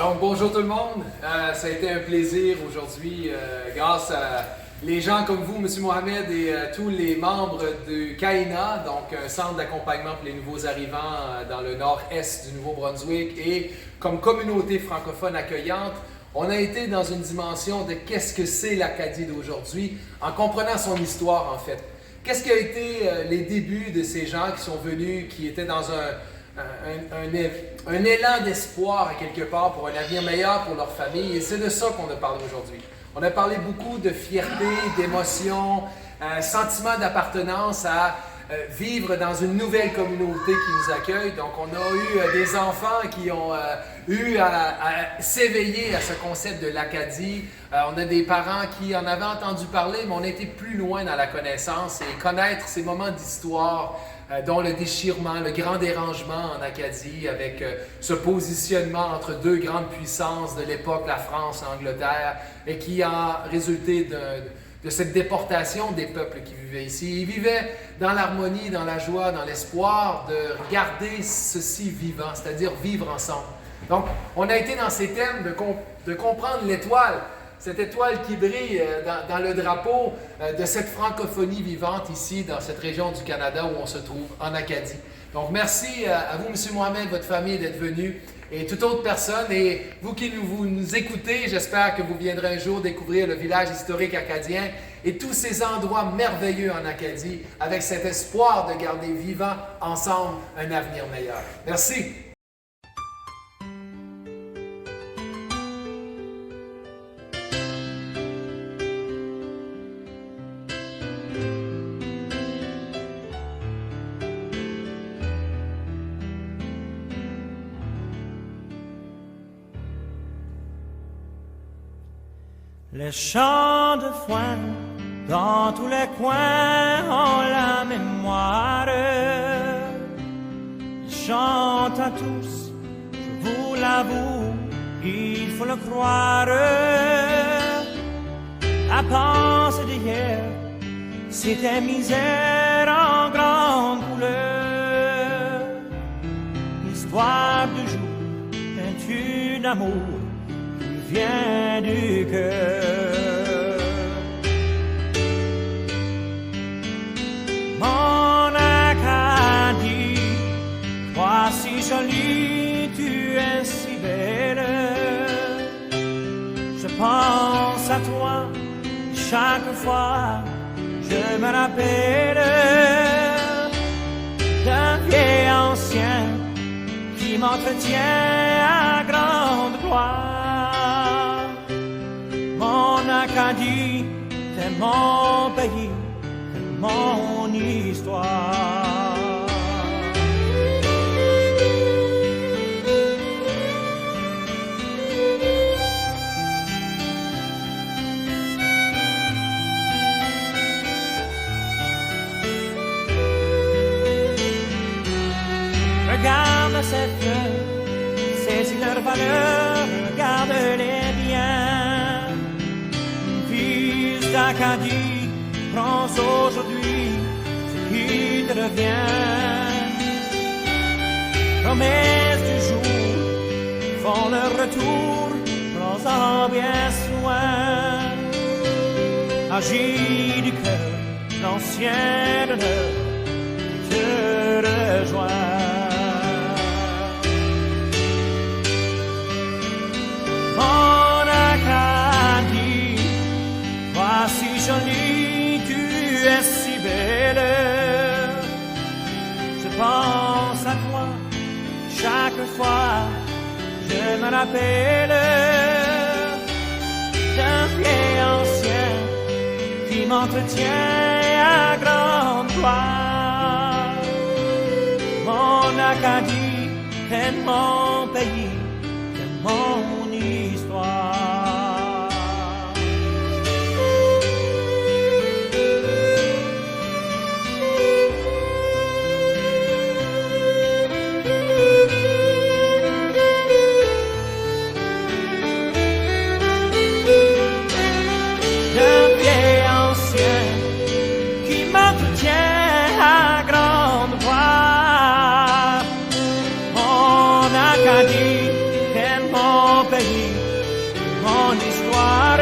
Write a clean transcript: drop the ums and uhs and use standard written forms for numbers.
Donc, bonjour tout le monde. Ça a été un plaisir aujourd'hui, grâce à les gens comme vous, M. Mohamed, et tous les membres du CAINA, donc un centre d'accompagnement pour les nouveaux arrivants dans le nord-est du Nouveau-Brunswick, et comme communauté francophone accueillante, on a été dans une dimension de qu'est-ce que c'est l'Acadie d'aujourd'hui, en comprenant son histoire en fait. Qu'est-ce qui a été les débuts de ces gens qui sont venus, qui étaient dans un élan d'espoir à quelque part pour un avenir meilleur pour leur famille, et c'est de ça qu'on a parlé aujourd'hui. On a parlé beaucoup de fierté, d'émotion, sentiment d'appartenance à vivre dans une nouvelle communauté qui nous accueille. Donc on a eu des enfants qui ont eu à s'éveiller à ce concept de l'Acadie. On a des parents qui en avaient entendu parler, mais on a été plus loin dans la connaissance et connaître ces moments d'histoire, dont le déchirement, le grand dérangement en Acadie, avec ce positionnement entre deux grandes puissances de l'époque, la France et l'Angleterre, et qui a résulté de cette déportation des peuples qui vivaient ici. Ils vivaient dans l'harmonie, dans la joie, dans l'espoir de garder ceci vivant, c'est-à-dire vivre ensemble. Donc, on a été dans ces thèmes de comprendre l'étoile, cette étoile qui brille dans le drapeau de cette francophonie vivante ici, dans cette région du Canada où on se trouve, en Acadie. Donc, merci à vous, M. Mohamed, votre famille, d'être venu, et toute autre personne. Et vous qui nous écoutez, j'espère que vous viendrez un jour découvrir le village historique acadien et tous ces endroits merveilleux en Acadie, avec cet espoir de garder vivant ensemble un avenir meilleur. Merci. Les champs de foin dans tous les coins ont la mémoire. Ils chantent à tous, je vous l'avoue, il faut le croire. La pensée d'hier, c'était misère en grande couleur. L'histoire du jour est une amour vient du cœur. Mon Acadie, toi si jolie, tu es si belle. Je pense à toi chaque fois, je me rappelle d'un vieil ancien qui m'entretient à grande gloire. Mon Acadie, c'est mon pays, c'est mon histoire. Regarde ces fleurs, saisis leur valeur, regarde-les bien. L'Acadie prends aujourd'hui ce qui te revient. Promesses du jour font leur retour, prends-en bien soin. Agis du cœur, l'ancien honneur te rejoint. Mon Acadie, si jolie, tu es si belle. Je pense à toi chaque fois, je me rappelle d'un vieil ancien qui m'entretient à grande gloire. Mon Acadie, c'est mon pays, c'est mon histoire. mon histoire.